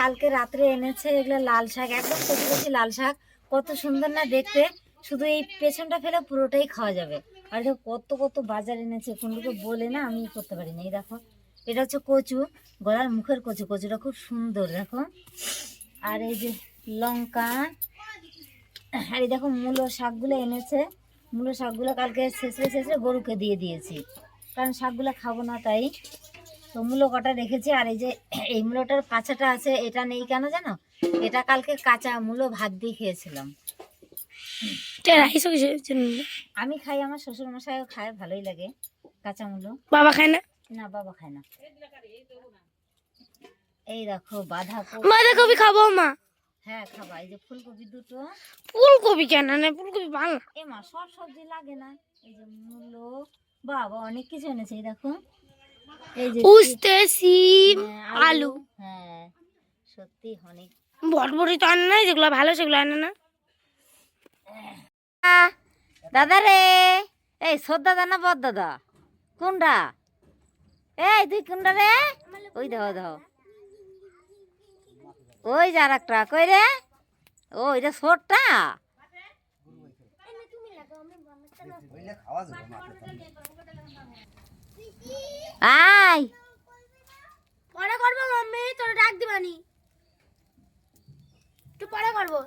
কালকে রাত্রে এনেছে এগুলো লাল শাক, একদম কচি কচি লাল শাক, কত সুন্দর না দেখতে। শুধু এই পেছনটা ফেলে পুরোটাই খাওয়া যাবে। আর দেখো কত কত বাজার এনেছে, কোনদিকে বলে না আমি করতে পারি না। এই দেখো এটা হচ্ছে কচু, গলার মুখের কচু, কচুটা খুব সুন্দর দেখো। আর এই যে লঙ্কা, আর এই দেখো মূলো শাকগুলো এনেছে। মূলো শাকগুলো কালকে শেষে গরুকে দিয়ে দিয়েছি, কারণ শাকগুলো খাবো না তাই। তো মূলো কটা রেখেছি। আর এই যে এই মূলোটার কাঁচাটা আছে, এটা নেই কেন জানো? এটা কালকে কাঁচা মূলো ভাত দিয়ে খেয়েছিলাম। আমি খাই, আমার শ্বশুর মশাইও খায়, ভালোই লাগে কাঁচা মূলো। বাবা খায় না? না, বাবা খায় না। এই দেখো বাঁধাকপি খাবো মা। হ্যাঁ খাবা। এই যে ফুলকপি দুটো। ফুলকপি কেন না? ফুলকপি ভালো না। এ মা সব সবজি লাগে না। এই যে মূলো, বাবা অনেক কিছু এনেছে। এই দেখো এই যে উস্তে, সিম, আলু। হ্যাঁ সত্যি অনেক। বটবটি তো আনে না, যেগুলো ভালো সেগুলো আনে না। দাদা রে, এই সদ দাদা না বদ দাদা কোনটা? এই তুই কোনটা রে? ওই দেখো দেখো, ওই যে আর একটা কই রে, ও এটা ছোটটা। আয় পরে করবো মাম্মি, তোরে ডাক দিবানি, একটু পরে করবো।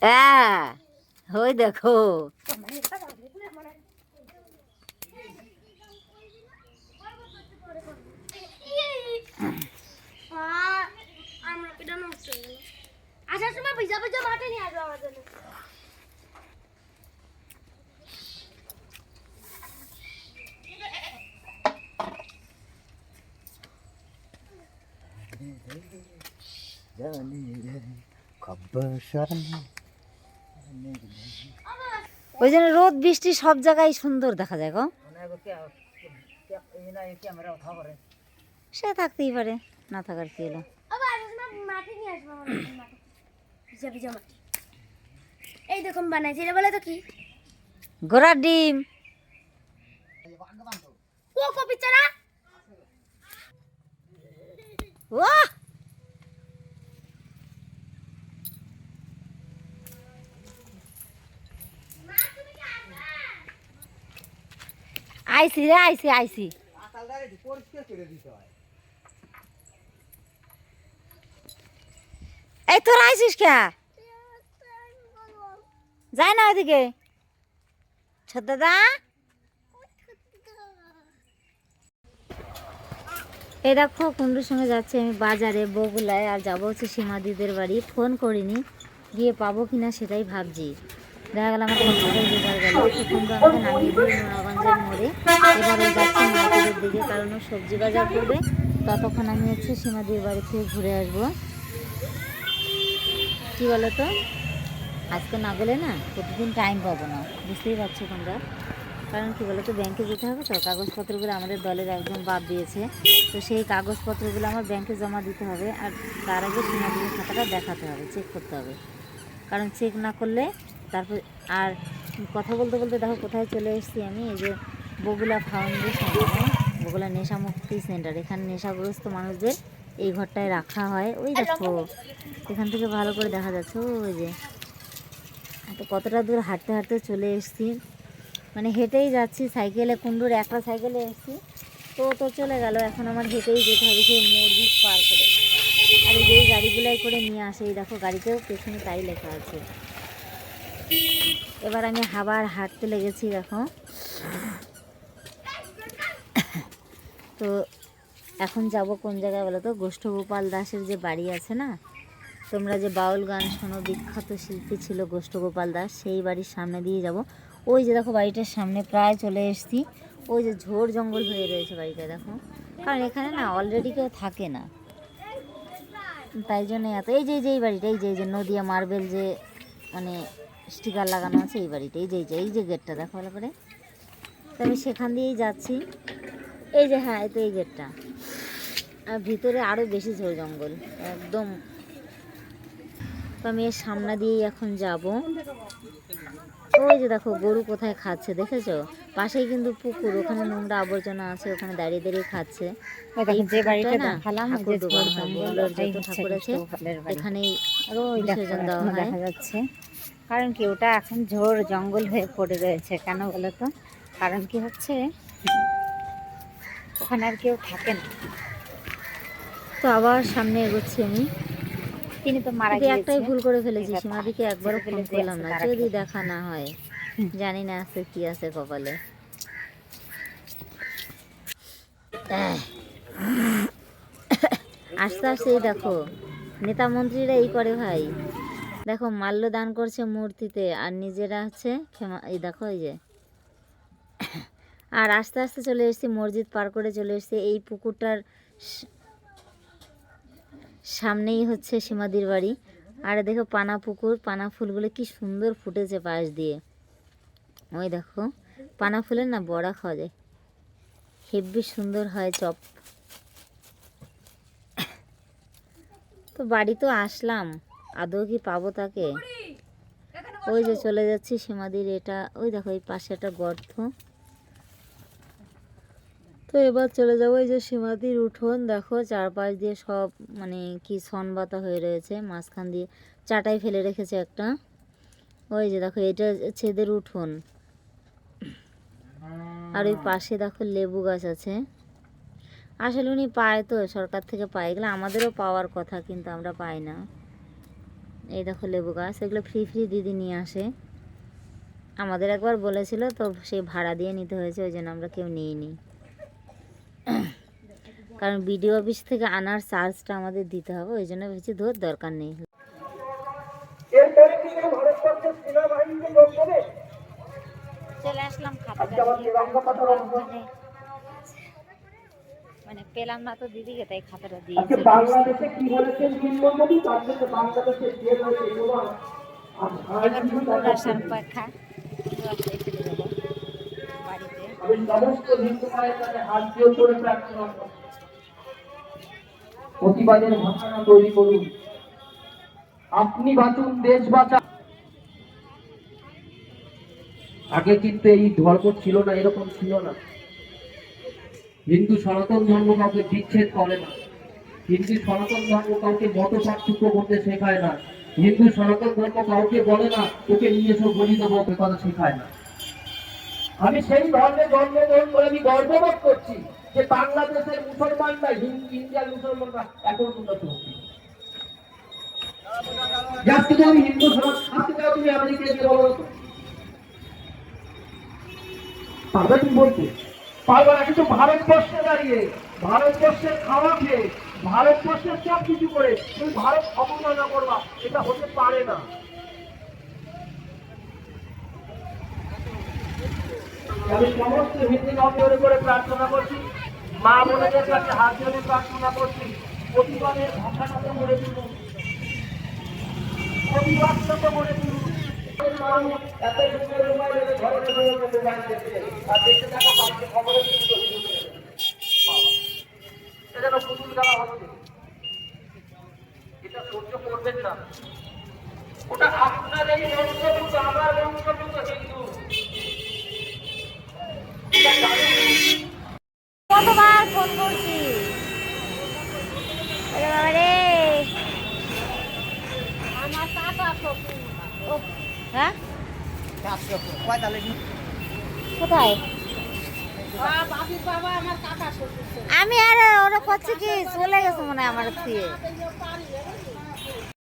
হ্যাঁ ওই দেখো আমরা পিঠা নষ্ট হয়ে গেল। আসার সময় ভিজা ভিজা মাঠে নিয়ে আসবো আমার জন্য। ওই জন্য রোদ বৃষ্টি সব জায়গায় সুন্দর দেখা যায় গো। সে থাকতেই পারে, না থাকার কি হলো। মাঠে নিয়ে আসবো আমার মাঠে, ভিজা ভিজা মাঠে। এই দেখুন বানাইছি, এটা বলে তো কি? ঘোড়ার ডিম। ও কপি চারা। ও আইসি রে, আইসি আইসি। এই তোর আইসিস কে? যাই না ওইদিকে ছোট দাদা। এই দেখো কুন্ডুর সঙ্গে যাচ্ছি আমি বাজারে বগুলায়, আর যাবো হচ্ছে সীমাদিদের বাড়ি। ফোন করিনি, গিয়ে পাবো কিনা সেটাই ভাবছি। দেখা গেল আমার কম্পিউটার জোগাড় গেল। কুন্ডু আমাকে নামিয়ে দিল নোয়াগঞ্জের মোড়ে। এবার ওই যাচ্ছি মার্কেটের দিকে, কারণ ও সবজি বাজার করবে। ততক্ষণ আমি হচ্ছে সীমাদির বাড়ি থেকে ঘুরে আসবো। কি বলো তো, আজকে না গেলে না প্রতিদিন টাইম পাবো না, বুঝতেই পারছো তোমরা। কারণ কী বলো তো, ব্যাংকে যেতে হবে তো, কাগজপত্রগুলো আমাদের দলের একজন বাদ দিয়েছে, তো সেই কাগজপত্রগুলো আমার ব্যাংকে জমা দিতে হবে। আর তার আগে সীমাদির খাতাটা দেখাতে হবে, চেক করতে হবে। কারণ চেক না করলে তারপর। আর কথা বলতে বলতে দেখো কোথায় চলে এসেছি আমি। এই যে বগুলা ফাউন্ডেশন, বগুলা নেশামুক্তি সেন্টার। এখানে নেশাগ্রস্ত মানুষদের এই ঘরটায় রাখা হয়। ওই দেখো এখান থেকে ভালো করে দেখা যাচ্ছে। ওই যে তো কতটা দূর হাঁটতে হাঁটতে চলে এসেছি, মানে হেঁটেই যাচ্ছি। সাইকেলে কুন্ডুর একটা সাইকেলে এসেছি, তো চলে গেল। এখন আমার হেঁটেই যেতে হবে সেই মসজিদ পার করে। আর এই যে গাড়িগুলাই করে নিয়ে আসে, এই দেখো গাড়িতেও পেছনে তাই লেখা আছে। এবার আমি আবার হাঁটতে লেগেছি দেখো। তো এখন যাব কোন জায়গায় বলো তো? গোষ্ঠগোপাল দাসের যে বাড়ি আছে না, তোমরা যে বাউল গান শোনো, বিখ্যাত শিল্পী ছিল গোষ্ঠগোপাল দাস, সেই বাড়ির সামনে দিয়ে যাব। ওই যে দেখো বাড়িটার সামনে প্রায় চলে এসেছি। ওই যে ঝোড় জঙ্গল হয়ে রয়েছে বাড়িটা দেখো, কারণ এখানে না অলরেডি কেউ থাকে না, তাই জন্য এত। এই যে এই বাড়িটা, এই যে নদিয়া মার্বেল যে মানে স্টিকার লাগানো আছে, এই বাড়িটা, এই যে গেটটা দেখো ভালো করে। তো আমি সেখান দিয়েই যাচ্ছি। এই যে হ্যাঁ, এই তো এই গেটটা। আর ভিতরে আরও বেশি ঝোড় জঙ্গল একদম। তো আমি এর সামনে দিয়েই এখন যাব। ওই যে দেখো গরু কোথায় খাচ্ছে দেখেছো, পাশেই কিন্তু পুকুর, ওখানে নোংরা আবর্জনা আছে, ওখানে দাঁড়িয়ে দাঁড়িয়ে খাচ্ছে। ওই দেখো যে বাড়িটা না দেখালাম, ঠাকুর যে দোকান হয়, জঙ্গল, বগুড়ার ওটাই যত হচ্ছে ঠাকুর আছে গোপালের বাড়ি। এখানেই আর ওই দেখো বিসর্জন দেওয়া এখনো হয়। দেখা যাচ্ছে। কারণ কি ওটা এখন ঝোড় জঙ্গল হয়ে পড়ে রয়েছে, কেন বলো তো? কারণ কি হচ্ছে, ওখানে আর কেউ থাকে না। তো আবার সামনে এগোচ্ছি আমি। তিনি তো মারা কিন্তু গিয়েছে। একটাই ভুল করে ফেলেছি, এবার সীমাদিকে একবারও ফোন ছেলেপেলে যে করলাম আছে না, তারা যদি খেতে। দেখা না হয়। জানি না আছে কি আছে কপালে। আস্তে আস্তে এই দেখো নেতা মন্ত্রীরা এই করে ভাই, দেখো মাল্য দান করছে মূর্তিতে আর নিজেরা হচ্ছে এই দেখো এই যে। আর আস্তে আস্তে চলে এসেছি, মসজিদ পার করে চলে এসেছি, এই পুকুরটার সামনেই হচ্ছে সীমাদির বাড়ি। আর দেখো পানা পুকুর, পানা ফুলগুলো কি সুন্দর ফুটেছে পাশ দিয়ে। ওই দেখো পানা ফুলের না বড়া খাওয়া যায়, হেব্বি সুন্দর হয় চপ। তো বাড়ি তো আসলাম, আদৌ কি পাবো তাকে? ওই যে চলে যাচ্ছি সীমাদির, এটা ওই দেখো এই পাশে একটা গর্ত। তো এবার চলে যাবো, এই যে সীমাদির উঠোন দেখো, চারপাশ দিয়ে সব মানে কি সনবাতা হয়ে রয়েছে, মাঝখান দিয়ে চাটাই ফেলে রেখেছে একটা। ওই যে দেখো এটা ছেদের উঠোন। আর ওই পাশে দেখো লেবু গাছ আছে। আসলে উনি পায় তো, সরকার থেকে পায়, এগুলো আমাদেরও পাওয়ার কথা কিন্তু আমরা পাই না। এই দেখো লেবু গাছ, এগুলো ফ্রি ফ্রি দিদি নিয়ে আসে। আমাদের একবার বলেছিল তো, সেই ভাড়া দিয়ে নিতে হয়েছে, ওই জন্য আমরা কেউ নিইনি। কারণ বিডিও অফিস থেকে আনার চার্জটা আমাদের দিতে হবে, ওই জন্য ভেবেছি ধর দরকার নেই। চলে আসলাম খাতাটা নিয়ে, মানে পেলাম না তো দিদিকে, তাই খাতাটা দিয়েছি। এবার পুকুর আসার অপেক্ষা, পুকুর আসলে চলে যাবো বাড়িতে। প্রতিবাদের ভাষা তৈরি করুন, আপনি বাঁচুন, দেশ বাঁচা। আগে কিন্তু এই ধর্ম ছিল না, এরকম ছিল না। হিন্দু সনাতন ধর্ম কাউকে বিচ্ছেদ করে না, হিন্দু সনাতন ধর্ম কাউকে মত পার্থক্য করতে শেখায় না, হিন্দু সনাতন ধর্ম কাউকে বলে না তোকে নিয়ে এসব বলি দেবো, কথা শেখায় না। আমি সেই ধর্মে জন্মগ্রহণ করে আমি গর্ববোধ করছি যে বাংলাদেশের মুসলমানরা, ইন্ডিয়ার মুসলমানরা এখন উন্নত হচ্ছে। যার থেকে আমি হিন্দু সমাজ থাকতে চাও, তুমি আমেরিকায় গিয়ে বলো তো, পারবে তুমি বলতে? পারবে না। কিন্তু ভারতবর্ষে দাঁড়িয়ে, ভারতবর্ষের খাওয়া খেয়ে, ভারতবর্ষের সব কিছু করে তুমি ভারত অবমাননা করবা, এটা হতে পারে না। আমি সমস্ত হিন্দু ধর্মের করে প্রার্থনা করছি, মা বোনেদের কাছে হাত জোড়ে প্রার্থনা করছি, প্রতিবাদের ভাষাটাকে গড়ে তুলুন, প্রতিবাদটাকে গড়ে তুলুন। এত সুন্দর মোবাইল ঘরে মোবাইল দেখছে আর দেখতে থাকা পাঁচটি খবরের এটা যেন পুতুল খেলা হচ্ছে, এটা সহ্য করবেন না। ওটা আপনার এই বংশভূত, আমার বংশভূত হিন্দু। কতবার ফোন করছি, ওরে বাবা রে। আমার কাকা শ্বশুর। ও হ্যাঁ কোথায়? বাপির বাবা আমার কাকা শ্বশুর। আমি আর ওরা করছি কি চলে গেছে মনে হয় আমার থেকে।